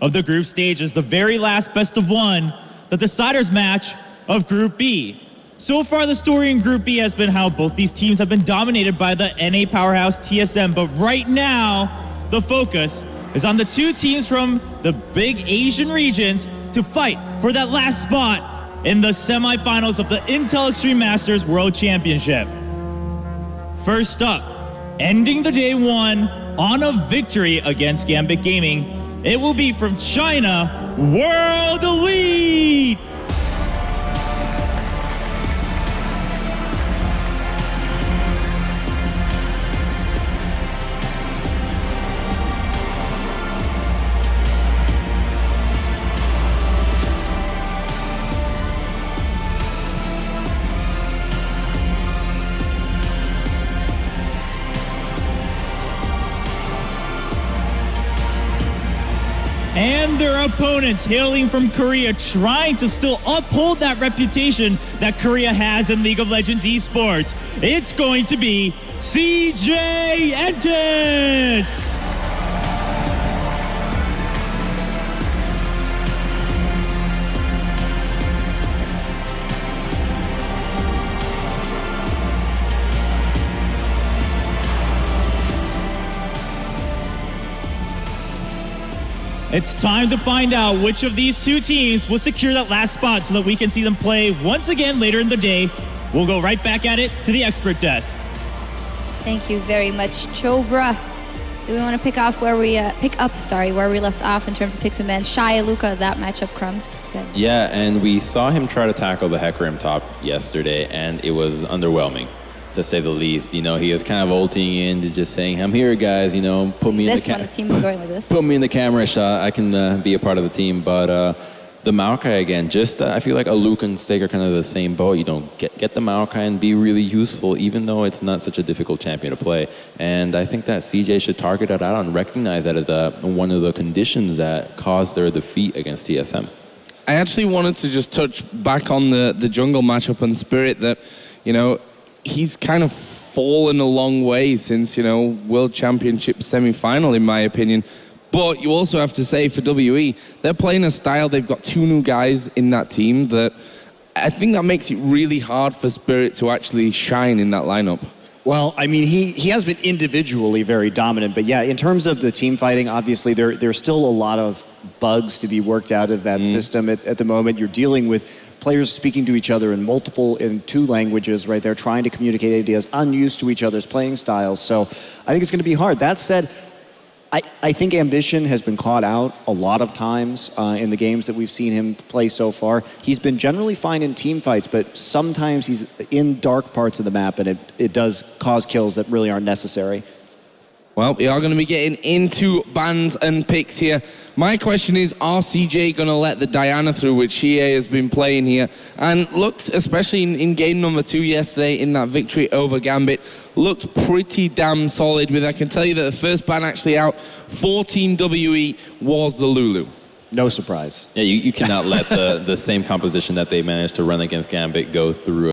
of the group stage as the very last best of one, the deciders match of Group B. So far, the story in Group B has been how both these teams have been dominated by the NA powerhouse TSM, but right now, the focus is on the two teams from the big Asian regions to fight for that last spot in the semifinals of the Intel Extreme Masters World Championship. First up, ending the day one on a victory against Gambit Gaming, it will be from China, World Elite! And their opponents hailing from Korea, trying to still uphold that reputation that Korea has in League of Legends esports. It's going to be CJ Entus! It's time to find out which of these two teams will secure that last spot so that we can see them play once again later in the day. We'll go right back at it to the expert desk. Thank you very much, Chobra. Do we want to pick up where we left off in terms of picks and bans? Shy, Luca, that matchup, Crumbs. Good. Yeah, and we saw him try to tackle the Hecarim top yesterday, and it was underwhelming, to say the least. You know, he was kind of ulting in, just saying, "I'm here, guys. You know, put me in the camera. The team is going like this. Put me in the camera shot. I can be a part of the team." But the Maokai again, just I feel like Luke and Stake are kind of the same boat. You don't get the Maokai and be really useful, even though it's not such a difficult champion to play. And I think that CJ should target that out and recognize that as one of the conditions that caused their defeat against TSM. I actually wanted to just touch back on the jungle matchup and Spirit that, you know, he's kind of fallen a long way since, you know, World Championship semi-final, in my opinion. But you also have to say for WE, they're playing a style, they've got two new guys in that team that I think that makes it really hard for Spirit to actually shine in that lineup. Well, I mean, he has been individually very dominant, but yeah, in terms of the team fighting, obviously there's still a lot of bugs to be worked out of that system at the moment. You're dealing with players speaking to each other in two languages, right? They're trying to communicate ideas, unused to each other's playing styles. So I think it's going to be hard. That said, I think Ambition has been caught out a lot of times in the games that we've seen him play so far. He's been generally fine in team fights, but sometimes he's in dark parts of the map, and it does cause kills that really aren't necessary. Well, we are going to be getting into bans and picks here. My question is, are CJ going to let the Diana through, which CA has been playing here? And looked, especially in game number 2 yesterday, in that victory over Gambit, looked pretty damn solid with, I can tell you that the first ban actually out for Team WE was the Lulu. No surprise. Yeah, you cannot let the same composition that they managed to run against Gambit go through